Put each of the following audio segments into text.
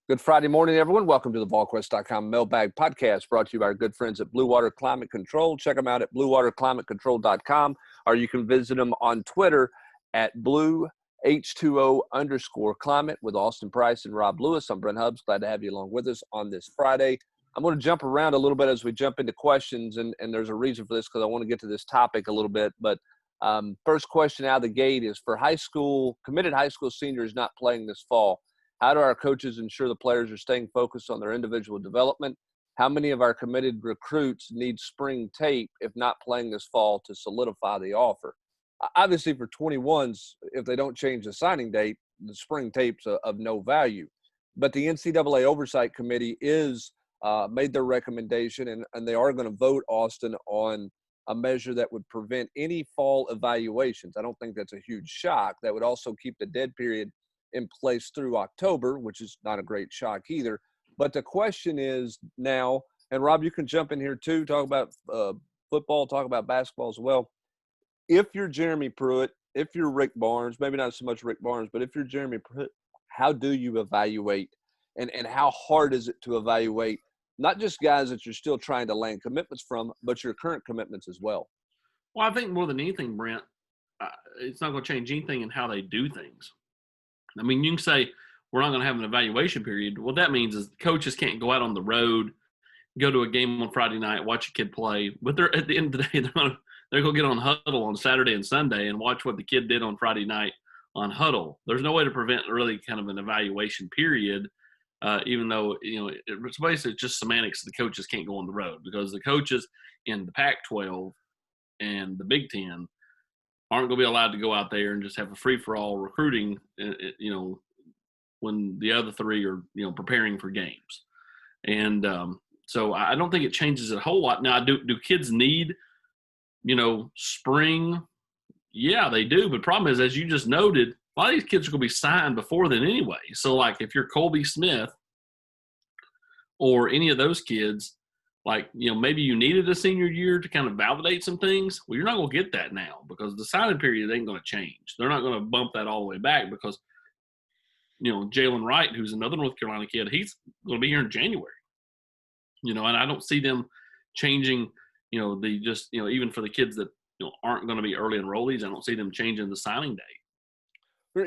Good Friday morning, everyone. Welcome to the Volquest.com mailbag podcast brought to you by our good friends at Blue Water Climate Control. Check them out at bluewaterclimatecontrol.com, or you can visit them on Twitter at BlueH2O_climate with Austin Price and Rob Lewis. I'm Brent Hubbs. Glad to have you along with us on this Friday. I'm going to jump around a little bit as we jump into questions, and there's a reason for this because I want to get to this topic a little bit. But first question out of the gate is for committed high school seniors not playing this fall. How do our coaches ensure the players are staying focused on their individual development? How many of our committed recruits need spring tape if not playing this fall to solidify the offer? Obviously, for 21s, if they don't change the signing date, the spring tape's of no value. But the NCAA Oversight Committee is made their recommendation, and they are going to vote, Austin, on a measure that would prevent any fall evaluations. I don't think that's a huge shock. That would also keep the dead period in place through October, which is not a great shock either. But the question is now, and Rob, you can jump in here too, talk about football, talk about basketball as well. If you're Jeremy Pruitt, if you're Rick Barnes, maybe not so much Rick Barnes, but if you're Jeremy Pruitt, how do you evaluate and how hard is it to evaluate not just guys that you're still trying to land commitments from, but your current commitments as well? Well, I think more than anything, Brent, it's not going to change anything in how they do things. I mean, you can say we're not going to have an evaluation period. What that means is coaches can't go out on the road, go to a game on Friday night, watch a kid play. But they're at the end of the day, they're going to get on Huddle on Saturday and Sunday and watch what the kid did on Friday night on Huddle. There's no way to prevent really kind of an evaluation period, even though, it's basically just semantics. The coaches can't go on the road because the coaches in the Pac-12 and the Big Ten aren't going to be allowed to go out there and just have a free-for-all recruiting, when the other three are, preparing for games. And so I don't think it changes it a whole lot. Now, do kids need, spring? Yeah, they do. But the problem is, as you just noted, a lot of these kids are going to be signed before then anyway. So, like, if you're Colby Smith or any of those kids, maybe you needed a senior year to kind of validate some things. Well, you're not going to get that now because the signing period ain't going to change. They're not going to bump that all the way back because, Jalen Wright, who's another North Carolina kid, he's going to be here in January. And I don't see them changing, even for the kids that, aren't going to be early enrollees, I don't see them changing the signing date.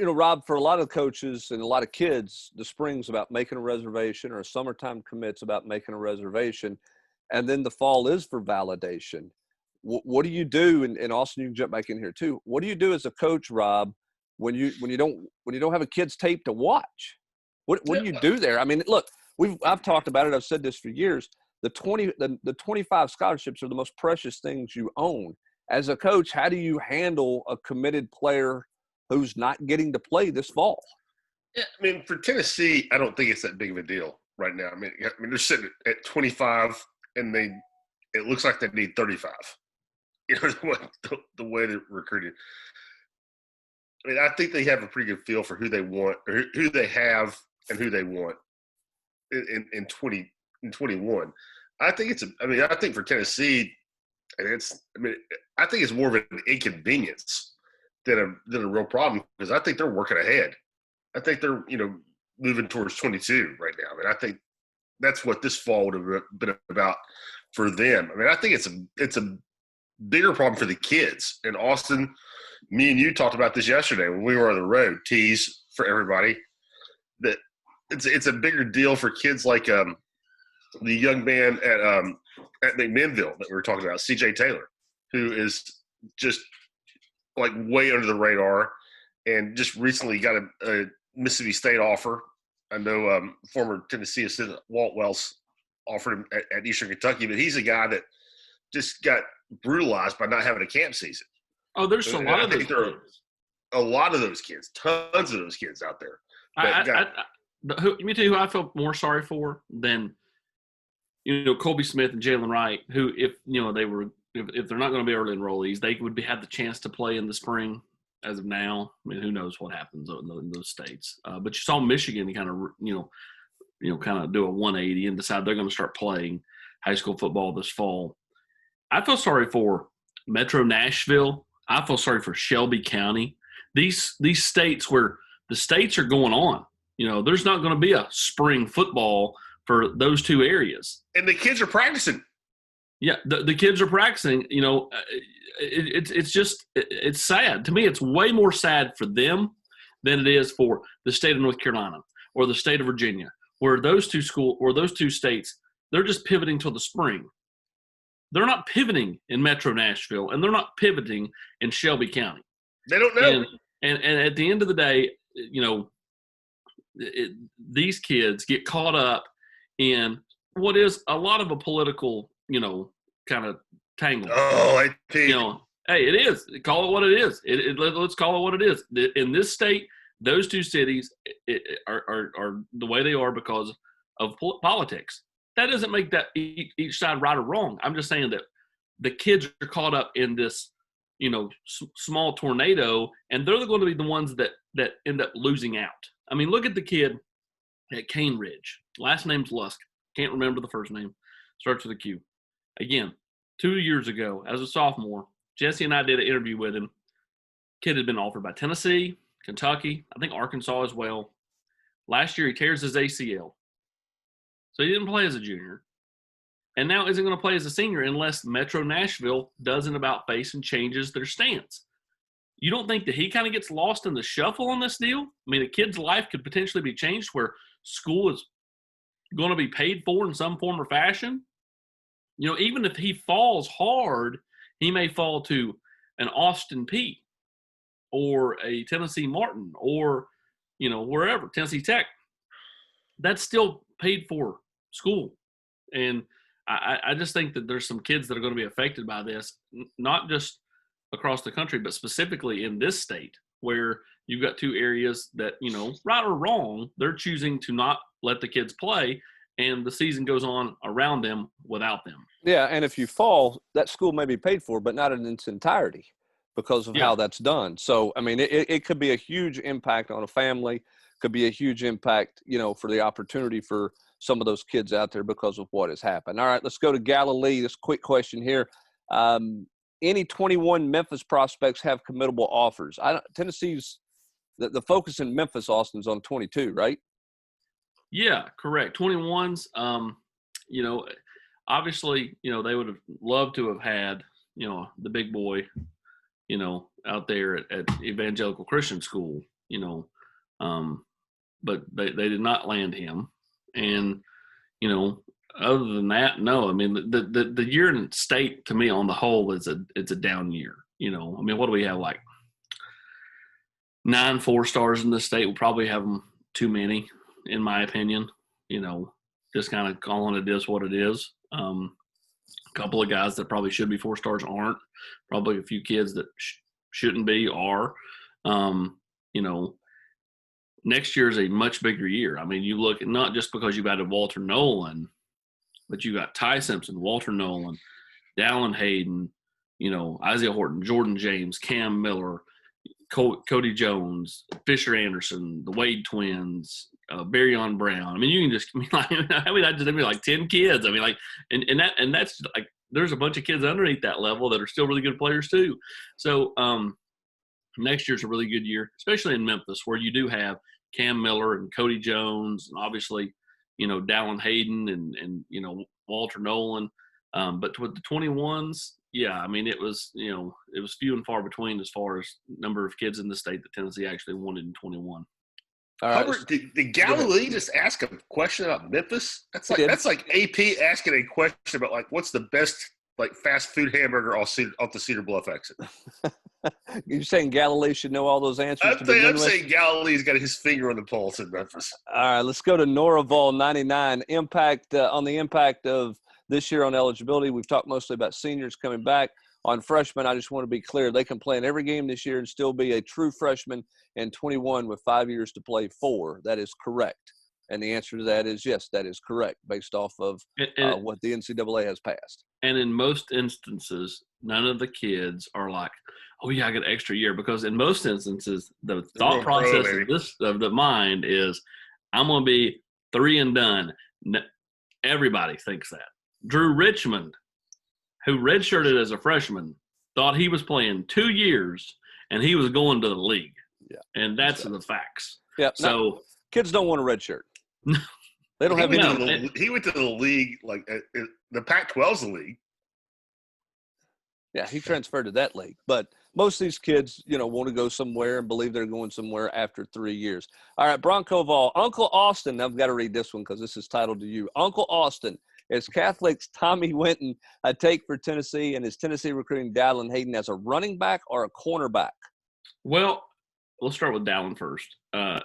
Rob, for a lot of coaches and a lot of kids, the spring's about making a reservation, or summertime commits about making a reservation. And then the fall is for validation. What do you do? And Austin, you can jump back in here too. What do you do as a coach, Rob, when you don't have a kid's tape to watch? What do you do there? I mean, look, I've talked about it. I've said this for years. The 25 scholarships are the most precious things you own. As a coach, how do you handle a committed player who's not getting to play this fall? Yeah, I mean, for Tennessee, I don't think it's that big of a deal right now. I mean, they're sitting at 25. And it looks like they need 35. The way they're recruited. I mean, I think they have a pretty good feel for who they want, or who they have, and who they want in 2021. I think I think for Tennessee, I think it's more of an inconvenience than a real problem because I think they're working ahead. I think they're moving towards 22 right now. I mean, I think that's what this fall would have been about for them. I mean, I think it's a bigger problem for the kids. And Austin, me and you talked about this yesterday when we were on the road. Tease for everybody that it's a bigger deal for kids like the young man at McMinnville that we were talking about, CJ Taylor, who is just like way under the radar and just recently got a Mississippi State offer. I know former Tennessee assistant Walt Wells offered him at Eastern Kentucky, but he's a guy that just got brutalized by not having a camp season. Oh, there's a lot of those kids. A lot of those kids, tons of those kids out there. Let me tell you who I felt more sorry for than Colby Smith and Jalen Wright, who if they're not going to be early enrollees, they would have the chance to play in the spring. As of now, I mean, who knows what happens in those states? But you saw Michigan kind of do a 180 and decide they're going to start playing high school football this fall. I feel sorry for Metro Nashville. I feel sorry for Shelby County. These states where the states are going on. There's not going to be a spring football for those two areas. And the kids are practicing. Yeah, the kids are practicing. It's sad. To me, it's way more sad for them than it is for the state of North Carolina or the state of Virginia, where those two states, they're just pivoting till the spring. They're not pivoting in Metro Nashville, and they're not pivoting in Shelby County. They don't know. And at the end of the day, these kids get caught up in what is a lot of a political, kind of tangle. Oh, I think. Hey, it is. Call it what it is. Let's call it what it is. In this state, those two cities are the way they are because of politics. That doesn't make that each side right or wrong. I'm just saying that the kids are caught up in this, small tornado, and they're going to be the ones that end up losing out. I mean, look at the kid at Cane Ridge. Last name's Lusk. Can't remember the first name. Starts with a Q. Again, 2 years ago, as a sophomore, Jesse and I did an interview with him. Kid had been offered by Tennessee, Kentucky, I think Arkansas as well. Last year, he tears his ACL. So he didn't play as a junior. And now isn't going to play as a senior unless Metro Nashville does an about-face and changes their stance. You don't think that he kind of gets lost in the shuffle on this deal? I mean, a kid's life could potentially be changed where school is going to be paid for in some form or fashion. Even if he falls hard, he may fall to an Austin Peay or a Tennessee Martin or, wherever, Tennessee Tech. That's still paid for school. And I just think that there's some kids that are going to be affected by this, not just across the country, but specifically in this state where you've got two areas that, right or wrong, they're choosing to not let the kids play, and the season goes on around them without them. Yeah, and if you fall, that school may be paid for, but not in its entirety because of how that's done. So, I mean, it could be a huge impact on a family, could be a huge impact, for the opportunity for some of those kids out there because of what has happened. All right, let's go to Galilee. This quick question here. Any 21 Memphis prospects have committable offers? Tennessee's the focus in Memphis, Austin's on 22, right? Yeah, correct. 21s, obviously, they would have loved to have had, the big boy, out there at Evangelical Christian School, but they did not land him. And, other than that, no. I mean, the year in state to me on the whole it's a down year. I mean, what do we have, like 9 4-stars in the state? We'll probably have them too many, in my opinion. Just kind of calling it is what it is. A couple of guys that probably should be 4-stars aren't. Probably a few kids that shouldn't be are. Next year is a much bigger year. I mean, you look at not just because you've added Walter Nolan, but you got Ty Simpson, Walter Nolan, Dallin Hayden, Isaiah Horton, Jordan James, Cam Miller, Cody Jones, Fisher Anderson, the Wade twins, Barryon Brown. I mean, you can just like 10 kids. I mean, like, and that's like there's a bunch of kids underneath that level that are still really good players too. So next year's a really good year, especially in Memphis, where you do have Cam Miller and Cody Jones, and obviously, Dallin Hayden and Walter Nolan. But with the 21s, yeah, I mean, it was few and far between as far as number of kids in the state that Tennessee actually wanted in 21. All right. Hubbard, did Galilee just ask a question about Memphis? That's like AP asking a question about like what's the best like fast food hamburger off the Cedar Bluff exit. You're saying Galilee should know all those answers? I'm saying Galilee's got his finger on the pulse in Memphis. All right, let's go to Noravol 99. Impact on the impact of this year on eligibility. We've talked mostly about seniors coming back. On freshmen, I just want to be clear. They can play in every game this year and still be a true freshman and 21 with 5 years to play for. That is correct. And the answer to that is yes, that is correct based off of what the NCAA has passed. And in most instances, none of the kids are like, oh, yeah, I got an extra year. Because in most instances, the thought process of the mind is, I'm going to be 3 and done. Everybody thinks that. Drew Richmond, who redshirted as a freshman, thought he was playing 2 years and he was going to the league. Yeah, and that's the facts. Yeah. So Kids don't want a red shirt. They don't have any. He went to the league, like the Pac-12's the league. Yeah, he transferred to that league. But most of these kids, want to go somewhere and believe they're going somewhere after 3 years. All right, Bronco Vol. Uncle Austin, I've got to read this one because this is titled to you. Uncle Austin, is Catholic's Tommy Winton a take for Tennessee, and is Tennessee recruiting Dallin Hayden as a running back or a cornerback? Well, let's start with Dallin first.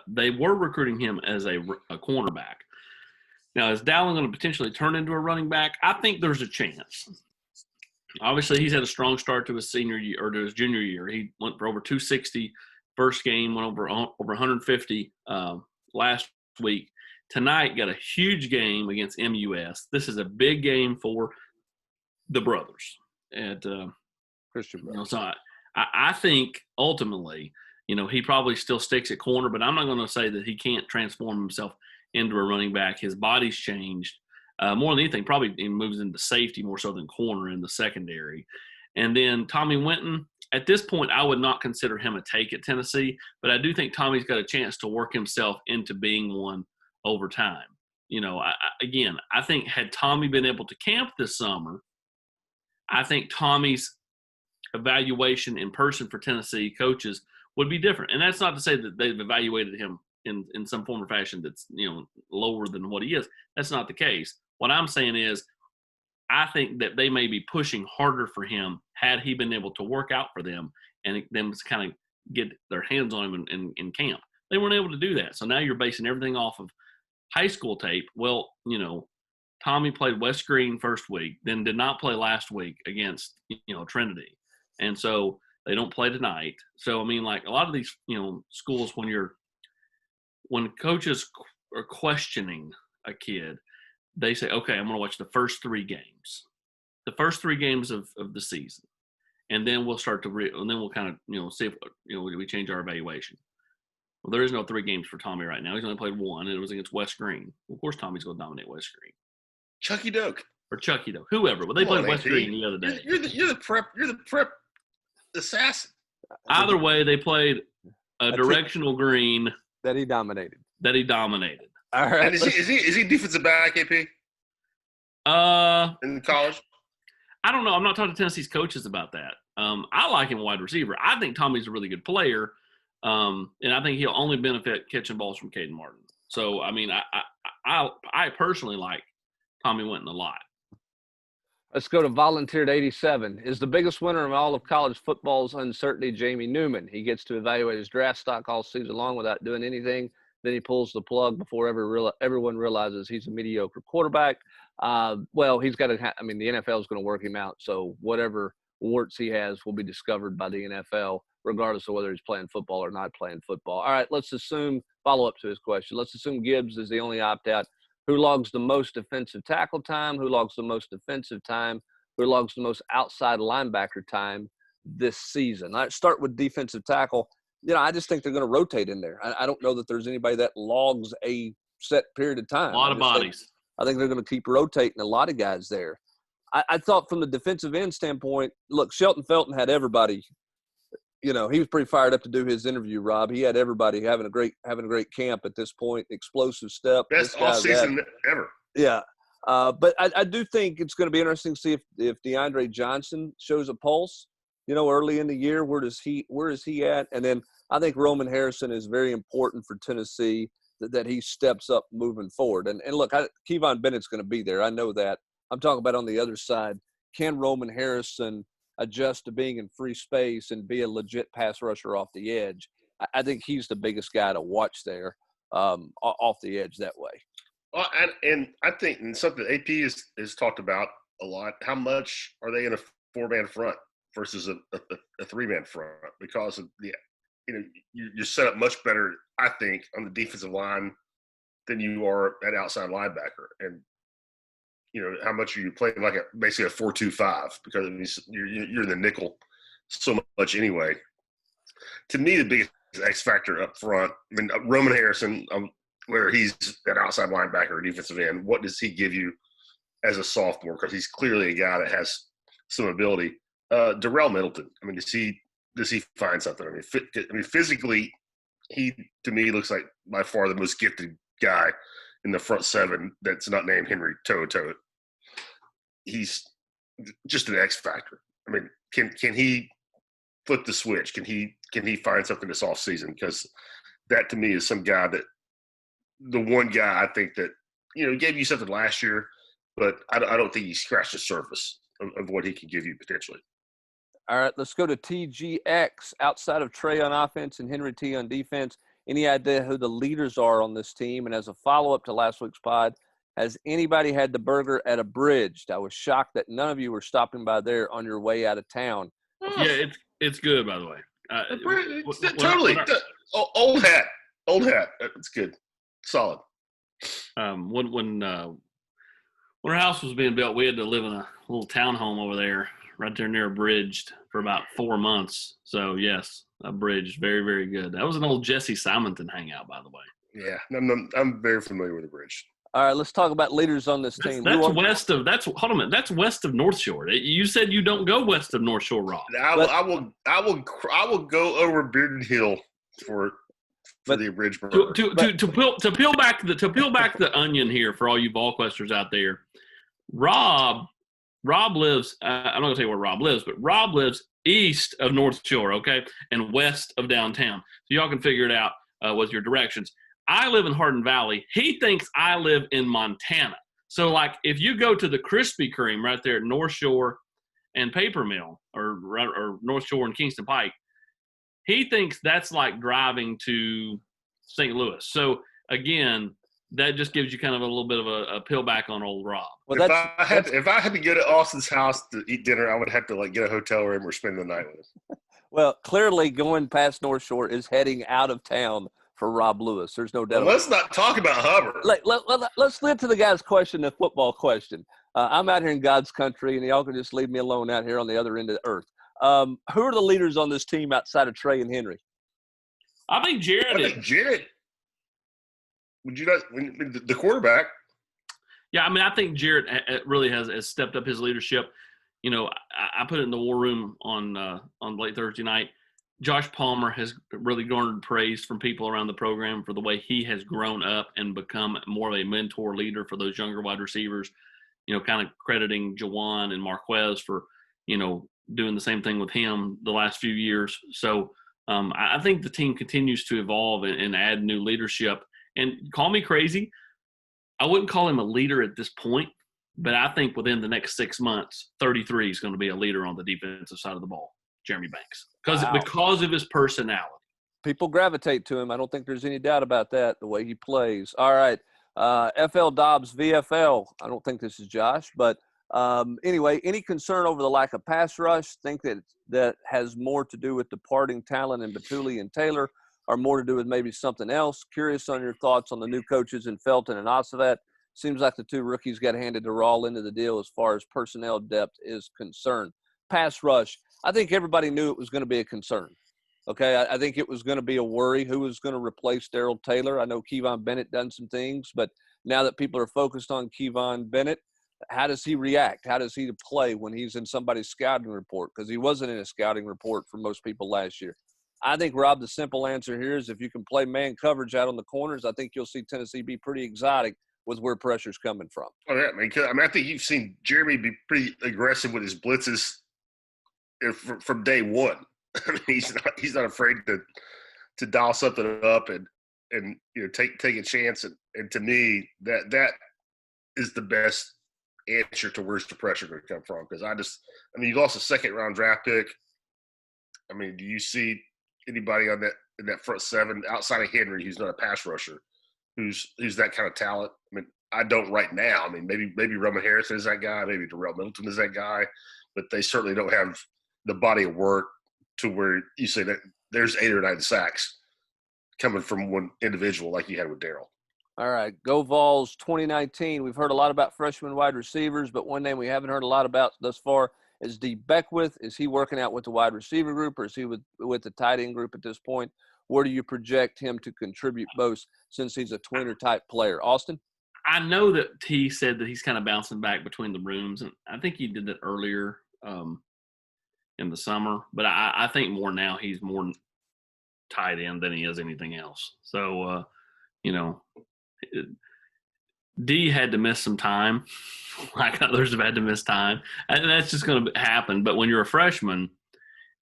They were recruiting him as a cornerback. Now, is Dallin going to potentially turn into a running back? I think there's a chance. Obviously, he's had a strong start to his senior year or to his junior year. He went for over 260 first game, went over 150 last week. Tonight, got a huge game against MUS. This is a big game for the brothers at Christian brothers. So I think ultimately, he probably still sticks at corner, but I'm not going to say that he can't transform himself into a running back. His body's changed. More than anything, probably he moves into safety more so than corner in the secondary. And then Tommy Winton, at this point, I would not consider him a take at Tennessee, but I do think Tommy's got a chance to work himself into being one over time. I think had Tommy been able to camp this summer, I think Tommy's evaluation in person for Tennessee coaches would be different. And that's not to say that they've evaluated him in some form or fashion that's, lower than what he is. That's not the case. What I'm saying is I think that they may be pushing harder for him had he been able to work out for them and them to kind of get their hands on him in camp. They weren't able to do that. So now you're basing everything off of high school tape. Well, Tommy played West Green first week, then did not play last week against, Trinity. And so they don't play tonight. So, like a lot of these, schools, when coaches are questioning a kid, they say, okay, I'm going to watch the first 3 games. The first 3 games of the season. And then we'll start to and then we'll kind of, see if, we change our evaluation. Well, there is no 3 games for Tommy right now. He's only played 1, and it was against West Green. Of course, Tommy's going to dominate West Green. Chucky Doak. Or Chucky Doak. Whoever. But they played West Green the other day. You're the prep assassin. Either way, they played a directional green. That he dominated. All right. And is he defensive back, AP? In college? I don't know. I'm not talking to Tennessee's coaches about that. I like him wide receiver. I think Tommy's a really good player. And I think he'll only benefit catching balls from Caden Martin. So, I personally like Tommy Winton a lot. Let's go to Volunteered 87. Is the biggest winner of all of college football's uncertainty Jamie Newman? He gets to evaluate his draft stock all season long without doing anything. Then he pulls the plug before everyone realizes he's a mediocre quarterback. He's got to – the NFL is going to work him out. So whatever warts he has will be discovered by the NFL, regardless of whether he's playing football or not playing football. All right, let's assume – follow up to his question. Let's assume Gibbs is the only opt-out. Who logs the most defensive tackle time? Who logs the most defensive time? Who logs the most outside linebacker time this season? Let's start with defensive tackle. I just think they're going to rotate in there. I don't know that there's anybody that logs a set period of time. A lot of bodies. I think they're going to keep rotating a lot of guys there. I thought from the defensive end standpoint, look, Shelton Felton had everybody. He was pretty fired up to do his interview, Rob. He had everybody having a great camp at this point. Explosive step. Best off-season ever. Yeah. But I do think it's going to be interesting to see if DeAndre Johnson shows a pulse, early in the year. Where is he at? And then I think Roman Harrison is very important for Tennessee that he steps up moving forward. And look, Kevon Bennett's going to be there. I know that. I'm talking about on the other side. Can Roman Harrison adjust to being in free space and be a legit pass rusher off the edge? I think he's the biggest guy to watch there off the edge that way. Well, and I think and something AP is talked about a lot, how much are they in a 4-man front versus a 3-man front? Because of you're set up much better, I think, on the defensive line than you are at outside linebacker. And how much are you playing like basically a 4-2-5 because you're in the nickel so much anyway. To me, the biggest X factor up front, Roman Harrison, whether he's an outside linebacker or defensive end, what does he give you as a sophomore? Because he's clearly a guy that has some ability. Darrell Middleton, does he find something? Physically, he to me looks like by far the most gifted guy in the front seven that's not named Henry To'oTo'o. He's just an X factor. I mean, can he flip the switch? Can he find something this offseason? Because that to me is some guy that the one guy I think that gave you something last year, but I don't think he scratched the surface of what he can give you potentially. All right, let's go to TGX. Outside of Trey on offense and Henry T on defense, any idea who the leaders are on this team? And as a follow-up to last week's pod, has anybody had the burger at Abridged? I was shocked that none of you were stopping by there on your way out of town. Yeah, it's good, by the way. Totally. Old hat. It's good. Solid. When our house was being built, we had to live in a little townhome over there, right there near Abridged, for about 4 months. So yes, Abridged, very, very good. That was an old Jesse Simonton hangout, by the way. Yeah, I'm very familiar with Abridged. All right, let's talk about leaders on this team. That's west of North Shore. You said you don't go west of North Shore, Rob. I will go over Bearden Hill for the Abridged burger. To peel back the onion here for all you Volquesters out there. Rob lives. I'm not gonna tell you where Rob lives, but Rob lives east of North Shore, okay, and west of downtown. So y'all can figure it out with your directions. I live in Hardin Valley. He thinks I live in Montana. So, like, if you go to the Krispy Kreme right there at North Shore and Paper Mill, or North Shore and Kingston Pike, he thinks that's like driving to St. Louis. So, again, that just gives you kind of a little bit of a peel back on old Rob. Well, if I had to go to Austin's house to eat dinner, I would have to get a hotel room or spend the night with him. Well, clearly going past North Shore is heading out of town for Rob Lewis. There's no doubt. Let's not talk about Hubbard. Let's get to the guy's question, the football question. I'm out here in God's country, and y'all can just leave me alone out here on the other end of the earth. Who are the leaders on this team outside of Trey and Henry? I think Jared. Would you not the quarterback? Yeah, I mean, I think Jarrett really has stepped up his leadership. I put it in the war room on late Thursday night. Josh Palmer has really garnered praise from people around the program for the way he has grown up and become more of a mentor leader for those younger wide receivers. Kind of crediting Jawan and Marquez for, doing the same thing with him the last few years. So I think the team continues to evolve and add new leadership. And call me crazy, I wouldn't call him a leader at this point, but I think within the next 6 months, 33 is going to be a leader on the defensive side of the ball, Jeremy Banks, because of his personality. People gravitate to him. I don't think there's any doubt about that, the way he plays. All right, FL Dobbs, VFL. I don't think this is Josh, but anyway, any concern over the lack of pass rush? Think that has more to do with departing talent in Batuli and Taylor, or more to do with maybe something else? Curious on your thoughts on the new coaches in Felton and Ossavet. Seems like the two rookies got handed the raw end of the deal as far as personnel depth is concerned. Pass rush, I think everybody knew it was going to be a concern. Okay, I think it was going to be a worry who was going to replace Darrell Taylor. I know Kevon Bennett done some things, but now that people are focused on Kevon Bennett, how does he react? How does he play when he's in somebody's scouting report? Because he wasn't in a scouting report for most people last year. I think, Rob, the simple answer here is if you can play man coverage out on the corners, I think you'll see Tennessee be pretty exotic with where pressure's coming from. Oh, yeah, I think you've seen Jeremy be pretty aggressive with his blitzes from day one. I mean, he's not afraid to dial something up and take a chance. And to me, that is the best answer to where's the pressure going to come from. Because you lost a second-round draft pick. I mean, do you see anybody in that front seven outside of Henry who's not a pass rusher, who's that kind of talent? I mean, I don't right now. I mean, maybe Roman Harrison is that guy, maybe Darrell Middleton is that guy, but they certainly don't have the body of work to where you say that there's 8 or 9 sacks coming from one individual like you had with Darrell. All right, go Vols 2019. We've heard a lot about freshman wide receivers, but one name we haven't heard a lot about thus far is D. Beckwith. Is he working out with the wide receiver group, or is he with the tight end group at this point? Where do you project him to contribute most since he's a tweener-type player? Austin? I know that he said that he's kind of bouncing back between the rooms, and I think he did that earlier in the summer. But I think more now he's more tight end than he is anything else. So, D had to miss some time, like others have had to miss time, and that's just going to happen. But when you're a freshman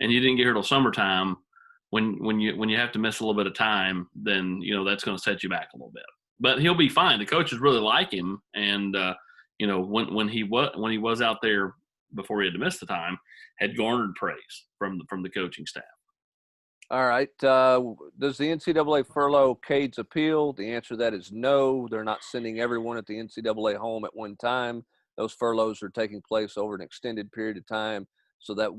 and you didn't get here till summertime, when you have to miss a little bit of time, then that's going to set you back a little bit. But he'll be fine. The coaches really like him, and when he was out there before he had to miss the time, had garnered praise from the coaching staff. All right. Does the NCAA furlough Cade's appeal? The answer to that is no. They're not sending everyone at the NCAA home at one time. Those furloughs are taking place over an extended period of time. So that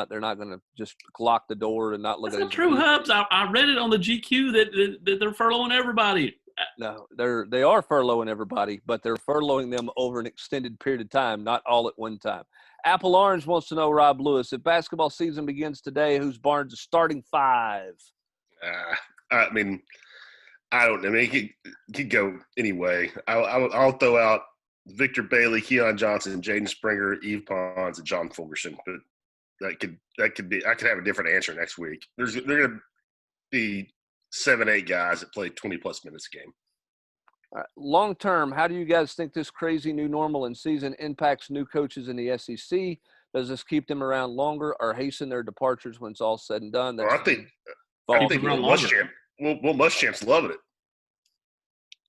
they're not going to just lock the door and not look at it. That's not true, Hubs. I read it on the GQ that they're furloughing everybody. No, they are furloughing everybody, but they're furloughing them over an extended period of time, not all at one time. Apple Orange wants to know, Rob Lewis, if basketball season begins today, who's Barnes' starting five? I mean, I don't know. I mean, he could go anyway. I'll throw out Victor Bailey, Keon Johnson, Jaden Springer, Yves Pons, and John Fulgerson. But that could be. I could have a different answer next week. They're going to be 7-8 guys that play 20-plus minutes a game. All right. Long term, how do you guys think this crazy new normal in season impacts new coaches in the SEC? Does this keep them around longer or hasten their departures when it's all said and done? I think Will Muschamp's loving it.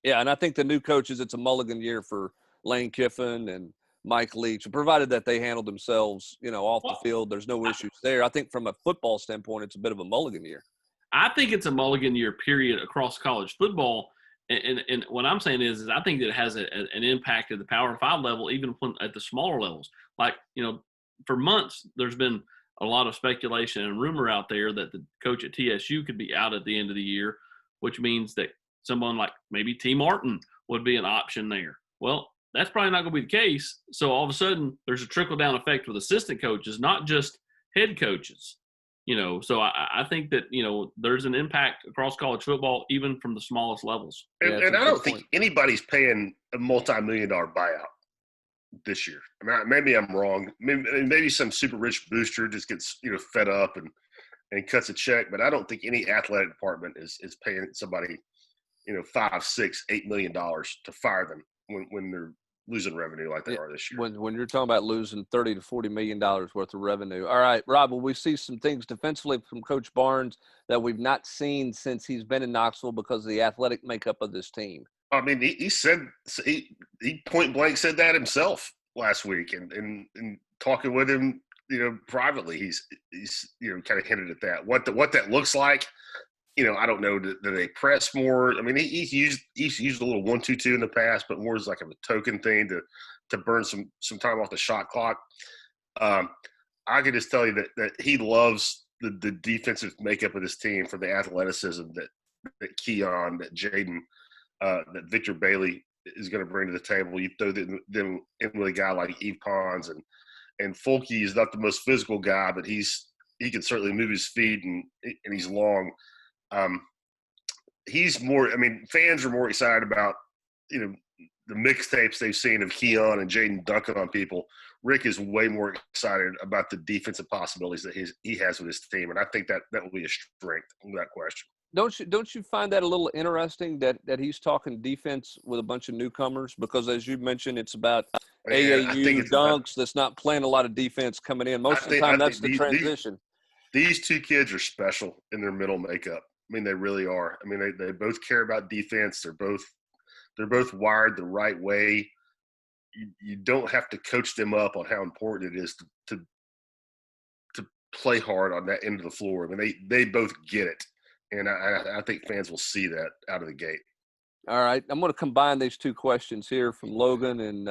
Yeah, and I think the new coaches, it's a mulligan year for Lane Kiffin and Mike Leach, provided that they handle themselves, off the field. There's no issues there. I think from a football standpoint, it's a bit of a mulligan year. I think it's a mulligan year period across college football. And what I'm saying is I think that it has an impact at the Power 5 level, even at the smaller levels. Like, for months, there's been a lot of speculation and rumor out there that the coach at TSU could be out at the end of the year, which means that someone like maybe T. Martin would be an option there. Well, that's probably not going to be the case. So all of a sudden, there's a trickle-down effect with assistant coaches, not just head coaches. So I think that, there's an impact across college football, even from the smallest levels. And I don't think anybody's paying a multi-million-dollar buyout this year. I mean, maybe I'm wrong. Maybe some super rich booster just gets, fed up and cuts a check. But I don't think any athletic department is paying somebody, $5, $6, $8 million to fire them when they're losing revenue like they are this year. When you're talking about losing $30 to $40 million worth of revenue. All right, Rob, will we see some things defensively from Coach Barnes that we've not seen since he's been in Knoxville because of the athletic makeup of this team? I mean, he point blank said that himself last week, and talking with him, privately, he's kind of hinted at that. What that looks like, I don't know. Do they press more? I mean, he's used a little 1-2-2 in the past, but more as like a token thing to burn some time off the shot clock. I can just tell you that he loves the defensive makeup of this team, for the athleticism that Keon, that Jaden, that Victor Bailey is going to bring to the table. You throw them in with a guy like Yves Pons, and Fulke is not the most physical guy, but he can certainly move his feet, and he's long. He's more. I mean, fans are more excited about the mixtapes they've seen of Keon and Jaden dunking on people. Rick is way more excited about the defensive possibilities that he has with his team, and I think that will be a strength, without question. Don't you find that a little interesting that he's talking defense with a bunch of newcomers? Because as you mentioned, it's about AAU dunks that's not playing a lot of defense coming in. Most of the time, that's the transition. These two kids are special in their middle makeup. I mean, they really are. I mean, they both care about defense. They're both wired the right way. You don't have to coach them up on how important it is to play hard on that end of the floor. I mean, they both get it. And I think fans will see that out of the gate. All right. I'm going to combine these two questions here from Logan and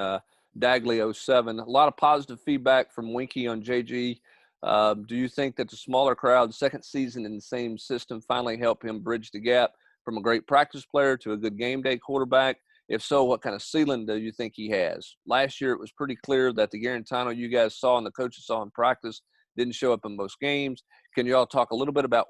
Dagley07. A lot of positive feedback from Winky on JG. Do you think that the smaller crowd, second season in the same system, finally helped him bridge the gap from a great practice player to a good game day quarterback? If so, what kind of ceiling do you think he has? Last year, it was pretty clear that the Garantano you guys saw and the coaches saw in practice didn't show up in most games. Can you all talk a little bit about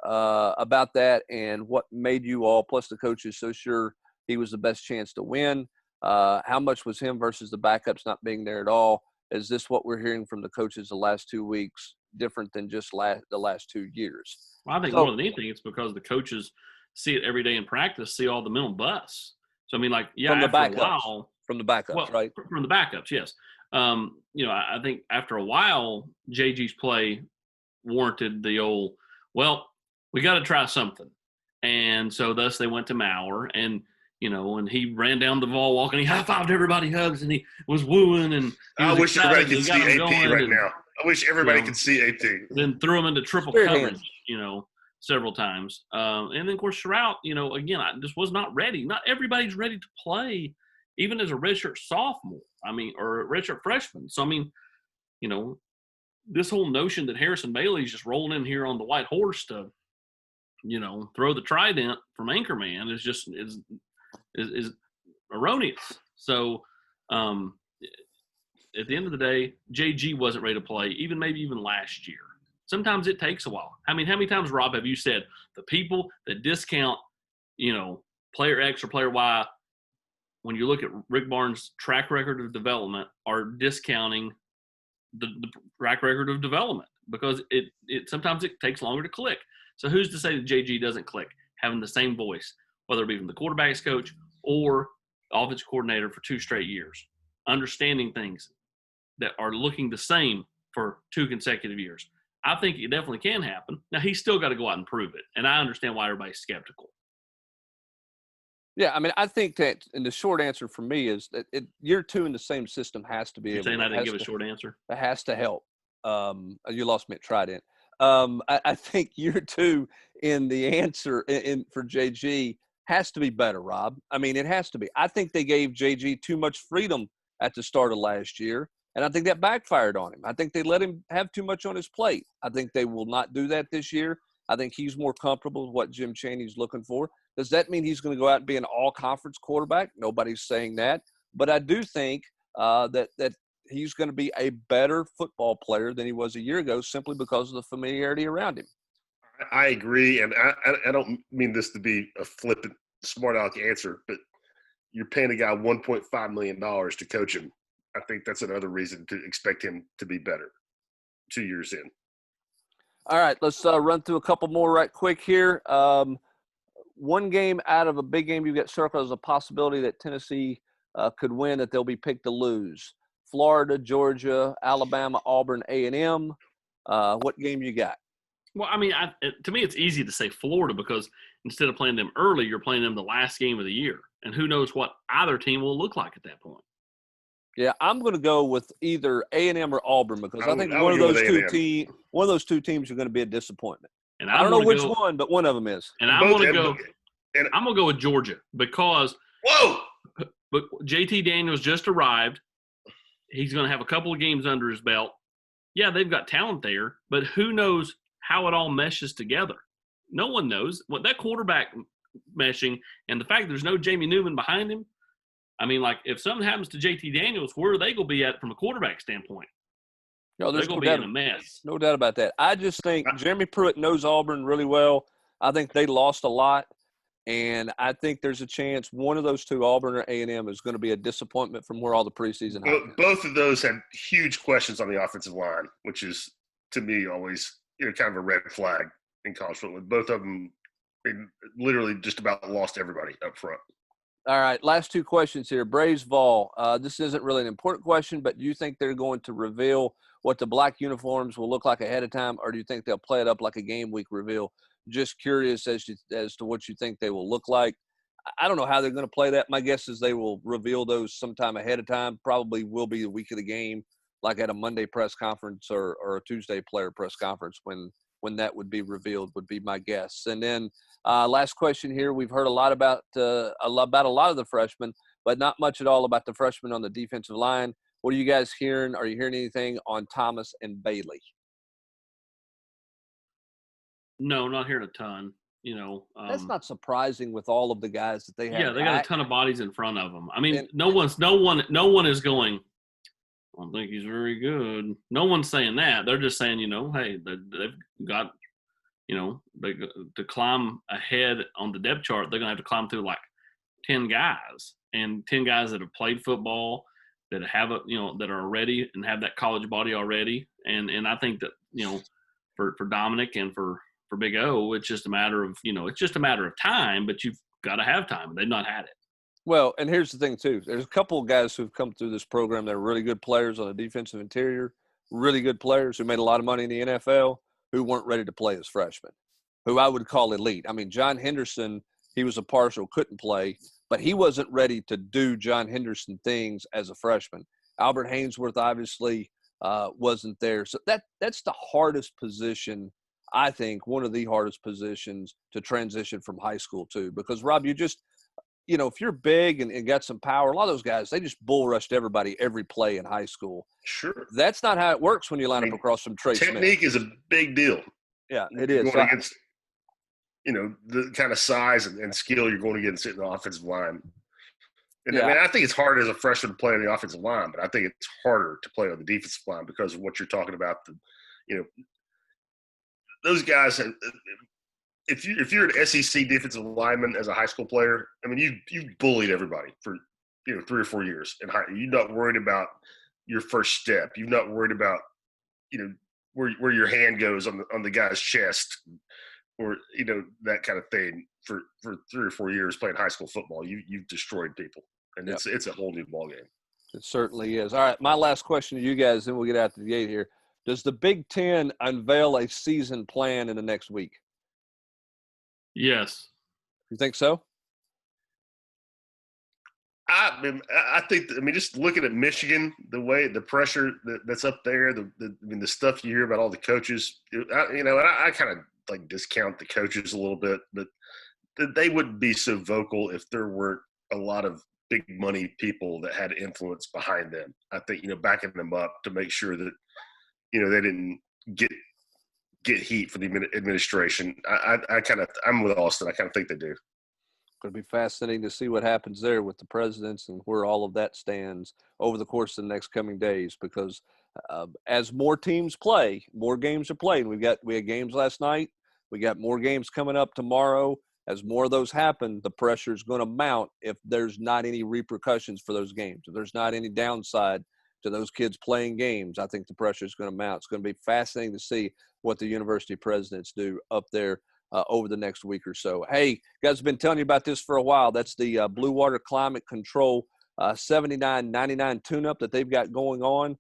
about that and what made you all, plus the coaches, so sure he was the best chance to win? How much was him versus the backups not being there at all? Is this what we're hearing from the coaches the last 2 weeks, different than just the last 2 years. Well, I think more than anything, it's because the coaches see it every day in practice, see all the mental busts. So, I mean, like, yeah, from the after backups, a while. From the backups, right? From the backups, yes. I think after a while, JG's play warranted the old, well, we got to try something. And so thus they went to Maurer, and he ran down the ball walking, he high-fived everybody, hugs, and he was wooing, and I wish everybody could see AP right now. I wish everybody could see AP. Then threw him into triple coverage, several times. And then, of course, Shrout, again, I just was not ready. Not everybody's ready to play, even as a redshirt sophomore, or a redshirt freshman. So, this whole notion that Harrison Bailey's just rolling in here on the white horse to, throw the trident from Anchorman is erroneous. So, at the end of the day, JG wasn't ready to play, maybe even last year. Sometimes it takes a while. How many times, Rob, have you said the people that discount, player X or player Y, when you look at Rick Barnes' track record of development, are discounting the track record of development because it sometimes it takes longer to click. So who's to say that JG doesn't click, having the same voice, whether it be from the quarterback's coach or the offensive coordinator for 2 straight years, understanding things that are looking the same for 2 consecutive years. I think it definitely can happen. Now, he's still got to go out and prove it, and I understand why everybody's skeptical. Yeah, I think that, and the short answer for me is that year 2 in the same system has to be You're saying I didn't give a short answer? It has to help. You lost me at Trident. I think year 2 in the answer for JG has to be better, Rob. It has to be. I think they gave JG too much freedom at the start of last year, and I think that backfired on him. I think they let him have too much on his plate. I think they will not do that this year. I think he's more comfortable with what Jim Chaney's looking for. Does that mean he's going to go out and be an all-conference quarterback? Nobody's saying that. But I do think that he's going to be a better football player than he was a year ago simply because of the familiarity around him. I agree, and I don't mean this to be a flippant, smart-aleck answer, but you're paying a guy $1.5 million to coach him. I think that's another reason to expect him to be better 2 years in. All right, let's run through a couple more right quick here. One game out of a big game you've got circled as a possibility that Tennessee could win, that they'll be picked to lose. Florida, Georgia, Alabama, Auburn, A&M. What game you got? Well, to me, it's easy to say Florida because instead of playing them early, you're playing them the last game of the year. And who knows what either team will look like at that point. Yeah, I'm going to go with either A&M or Auburn because I think one of those two teams are going to be a disappointment. And I don't know which one, but one of them is. And I'm going to go with Georgia because but JT Daniels just arrived. He's going to have a couple of games under his belt. Yeah, they've got talent there, but who knows how it all meshes together? No one knows. What that quarterback meshing and the fact there's no Jamie Newman behind him, if something happens to JT Daniels, where are they going to be at from a quarterback standpoint? No, they're going to be in a mess. No doubt about that. I just think Jeremy Pruitt knows Auburn really well. I think they lost a lot, and I think there's a chance one of those two, Auburn or A&M, is going to be a disappointment from where all the preseason happened. Both of those had huge questions on the offensive line, which is, to me, always kind of a red flag in college football. Both of them, they literally just about lost everybody up front. All right, last 2 questions here. Braves Vol. This isn't really an important question, but do you think they're going to reveal what the black uniforms will look like ahead of time, or do you think they'll play it up like a game week reveal? Just curious as to what you think they will look like. I don't know how they're going to play that. My guess is they will reveal those sometime ahead of time. Probably will be the week of the game, like at a Monday press conference or a Tuesday player press conference when that would be revealed would be my guess. And then last question here. We've heard a lot about a lot of the freshmen, but not much at all about the freshmen on the defensive line. What are you guys hearing? Are you hearing anything on Thomas and Bailey? No, not hearing a ton. That's not surprising with all of the guys that they have. Yeah, they got a ton of bodies in front of them. No one is going, I don't think he's very good. No one's saying that. They're just saying, hey, they've got, to climb ahead on the depth chart, they're going to have to climb through like 10 guys and 10 guys that have played football, that have that are ready and have that college body already. And I think that for Dominic and for Big O. It's just a matter of time, but you've got to have time. They've not had it. Well, and here's the thing too. There's a couple of guys who've come through this program that are really good players on the defensive interior, really good players who made a lot of money in the NFL, who weren't ready to play as freshmen, who I would call elite. I mean, John Henderson, he was a partial, couldn't play, but he wasn't ready to do John Henderson things as a freshman. Albert Haynesworth obviously wasn't there. So that's the hardest position, I think, one of the hardest positions to transition from high school to. Because, Rob, you just – if you're big and got some power, a lot of those guys, they just bull rushed everybody every play in high school. Sure. That's not how it works when you line up across from Trey Smith. Technique is a big deal. Yeah, it is. Going against, the kind of size and skill you're going to get and sit in the offensive line. And I think it's hard as a freshman to play on the offensive line, but I think it's harder to play on the defensive line because of what you're talking about. Those guys – if you're an SEC defensive lineman as a high school player, I mean, you bullied everybody for 3 or 4 years in high. You're not worried about your first step. You're not worried about where your hand goes on the guy's chest, or that kind of thing for 3 or 4 years playing high school football. You've destroyed people, and it's a whole new ballgame. It certainly is. All right, my last question to you guys, then we'll get out to the gate here. Does the Big Ten unveil a season plan in the next week? Yes. You think so? I think just looking at Michigan, the pressure that's up there, the stuff you hear about all the coaches, I kind of like discount the coaches a little bit, but they wouldn't be so vocal if there weren't a lot of big money people that had influence behind them. I think, backing them up to make sure that, they didn't get heat for the administration. I'm with Austin. I kind of think they do. Going to be fascinating to see what happens there with the presidents and where all of that stands over the course of the next coming days, because as more teams play, more games are played. We had games last night. We got more games coming up tomorrow. As more of those happen, the pressure is going to mount if there's not any repercussions for those games. If there's not any downside to those kids playing games, I think the pressure is going to mount. It's going to be fascinating to see what the university presidents do up there over the next week or so. Hey, guys, have been telling you about this for a while. That's the Blue Water Climate Control $79.99 tune-up that they've got going on.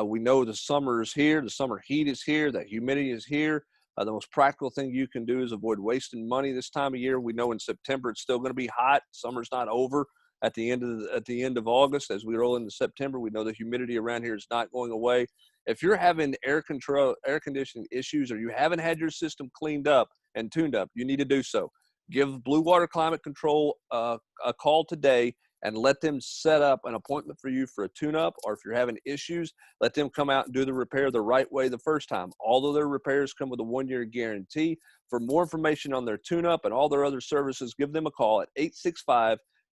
We know the summer is here. The summer heat is here. The humidity is here. The most practical thing you can do is avoid wasting money this time of year. We know in September it's still going to be hot. Summer's not over. At the end of August, as we roll into September, we know the humidity around here is not going away. If you're having air conditioning issues, or you haven't had your system cleaned up and tuned up, you need to do so. Give Blue Water Climate Control a call today and let them set up an appointment for you for a tune-up. Or if you're having issues, let them come out and do the repair the right way the first time. All of their repairs come with a 1-year guarantee. For more information on their tune-up and all their other services, give them a call at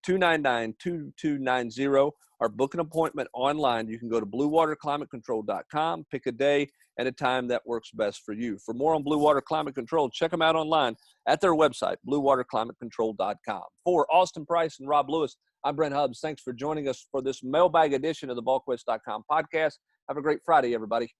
865-299-2290, or book an appointment online. You can go to bluewaterclimatecontrol.com, pick a day and a time that works best for you. For more on Blue Water Climate Control, check them out online at their website, bluewaterclimatecontrol.com. For Austin Price and Rob Lewis, I'm Brent Hubbs. Thanks for joining us for this mailbag edition of the Volquest.com podcast. Have a great Friday, everybody.